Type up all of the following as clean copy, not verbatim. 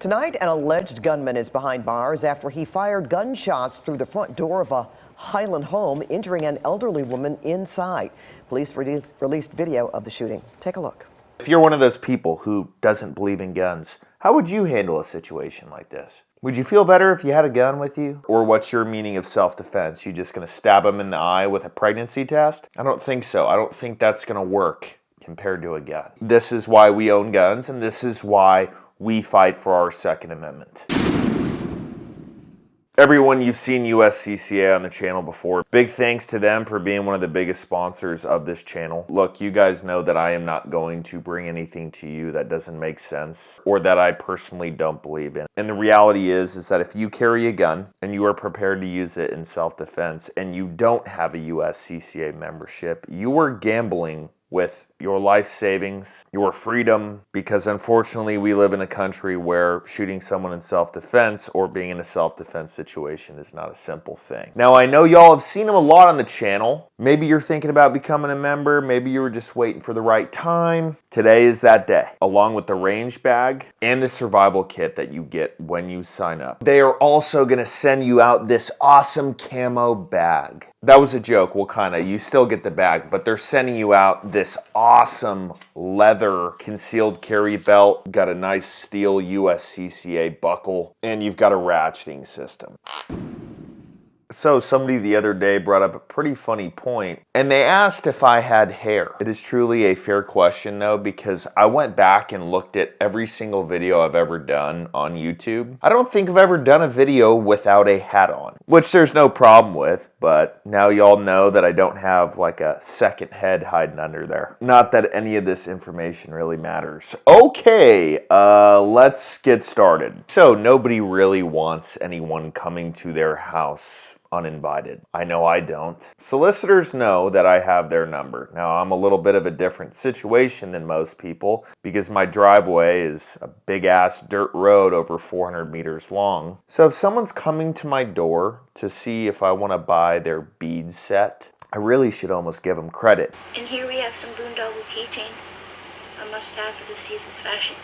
Tonight, an alleged gunman is behind bars after he fired gunshots through the front door of a Highland home, injuring an elderly woman inside. Police released video of the shooting. Take a look. If you're one of those people who doesn't believe in guns, how would you handle a situation like this? Would you feel better if you had a gun with you? Or what's your meaning of self-defense? You just gonna stab them in the eye with a pregnancy test? I don't think so. I don't think that's gonna work compared to a gun. This is why we own guns, and this is why we fight for our Second Amendment. Everyone, you've seen USCCA on the channel before. Big thanks to them for being one of the biggest sponsors of this channel. Look, you guys know that I am not going to bring anything to you that doesn't make sense or that I personally don't believe in. And the reality is that if you carry a gun and you are prepared to use it in self-defense and you don't have a USCCA membership, you are gambling with your life savings, your freedom, because unfortunately we live in a country where shooting someone in self-defense or being in a self-defense situation is not a simple thing. Now, I know y'all have seen them a lot on the channel. Maybe you're thinking about becoming a member. Maybe you were just waiting for the right time. Today is that day, along with the range bag and the survival kit that you get when you sign up. They are also gonna send you out this awesome camo bag. That was a joke, well, kinda. You still get the bag, but they're sending you out this awesome leather concealed carry belt. Got a nice steel USCCA buckle, and you've got a ratcheting system. So somebody the other day brought up a pretty funny point, and they asked if I had hair. It is truly a fair question though, because I went back and looked at every single video I've ever done on YouTube. I don't think I've ever done a video without a hat on, which there's no problem with, but now y'all know that I don't have like a second head hiding under there. Not that any of this information really matters. Okay, let's get started. So nobody really wants anyone coming to their house uninvited. I know I don't. Solicitors know that I have their number. Now, I'm a little bit of a different situation than most people because my driveway is a big ass dirt road over 400 meters long. So if someone's coming to my door to see if I want to buy their bead set, I really should almost give them credit. And here we have some boondoggle keychains. A must-have for this season's fashion.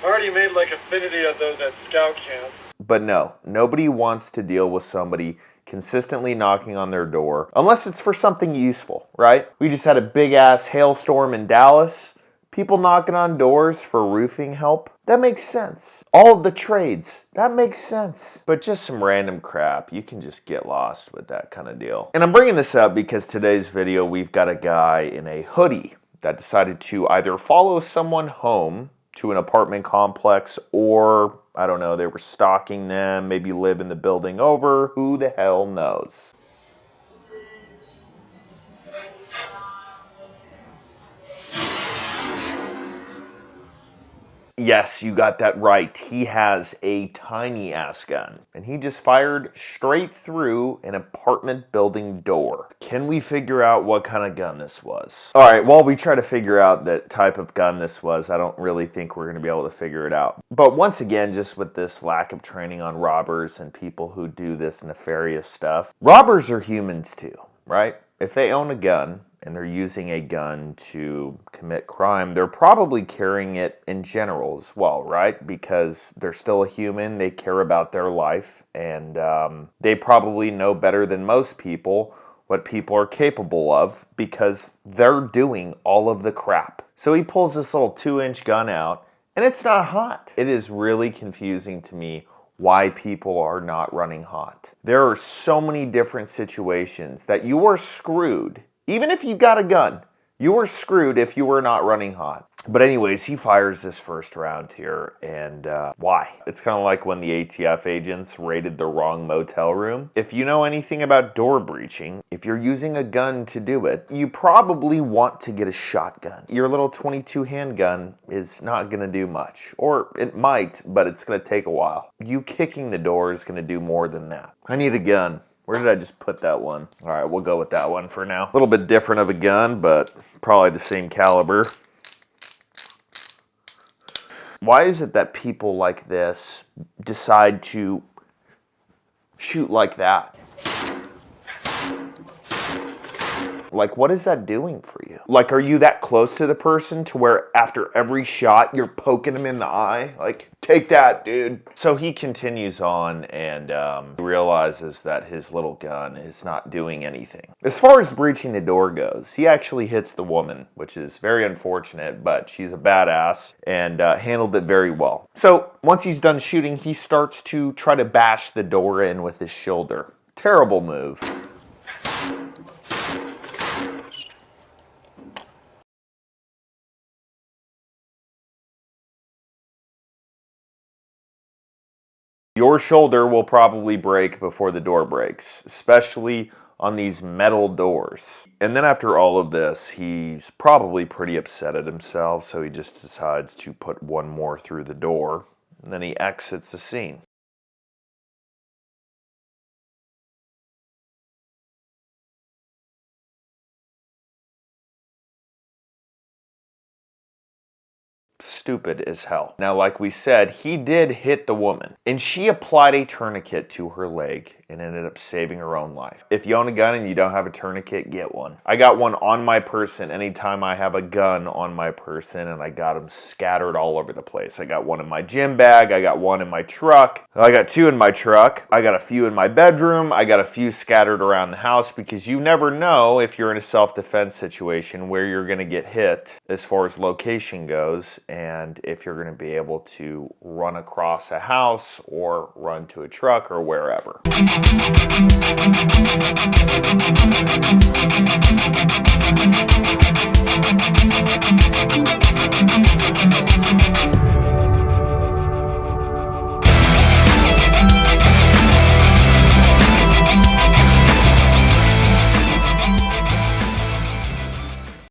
I already made like affinity of those at scout camp. But no, nobody wants to deal with somebody consistently knocking on their door, unless it's for something useful, right? We just had a big ass hailstorm in Dallas. People knocking on doors for roofing help. That makes sense. All of the trades, that makes sense. But just some random crap, you can just get lost with that kind of deal. And I'm bringing this up because today's video, we've got a guy in a hoodie that decided to either follow someone home to an apartment complex, or I don't know, they were stalking them, maybe live in the building over, who the hell knows. Yes, you got that right. He has a tiny ass gun, and he just fired straight through an apartment building door. Can we figure out what kind of gun this was? All right, while we try to figure out that type of gun this was, I don't really think we're gonna be able to figure it out. But once again, just with this lack of training on robbers and people who do this nefarious stuff, robbers are humans too, right? If they own a gun, and they're using a gun to commit crime, they're probably carrying it in general as well, right? Because they're still a human, they care about their life, and they probably know better than most people what people are capable of because they're doing all of the crap. So he pulls this little 2-inch gun out, and it's not hot. It is really confusing to me why people are not running hot. There are so many different situations that you are screwed. Even if you got a gun, you were screwed if you were not running hot. But anyways, he fires this first round here, and why? It's kind of like when the ATF agents raided the wrong motel room. If you know anything about door breaching, if you're using a gun to do it, you probably want to get a shotgun. Your little .22 handgun is not gonna do much. Or it might, but it's gonna take a while. You kicking the door is gonna do more than that. I need a gun. Where did I just put that one? All right, we'll go with that one for now. A little bit different of a gun, but probably the same caliber. Why is it that people like this decide to shoot like that? Like, what is that doing for you? Like, are you that close to the person to where after every shot you're poking him in the eye? Like, take that, dude. So he continues on and realizes that his little gun is not doing anything. As far as breaching the door goes, he actually hits the woman, which is very unfortunate, but she's a badass and handled it very well. So once he's done shooting, he starts to try to bash the door in with his shoulder. Terrible move. Your shoulder will probably break before the door breaks, especially on these metal doors. And then after all of this, he's probably pretty upset at himself, so he just decides to put one more through the door, and then he exits the scene. Stupid as hell. Now, like we said, he did hit the woman, and she applied a tourniquet to her leg and ended up saving her own life. If you own a gun and you don't have a tourniquet, get one. I got one on my person anytime I have a gun on my person, and I got them scattered all over the place. I got one in my gym bag, I got one in my truck, I got two in my truck, I got a few in my bedroom, I got a few scattered around the house, because you never know if you're in a self-defense situation where you're gonna get hit as far as location goes, and if you're gonna be able to run across a house or run to a truck or wherever.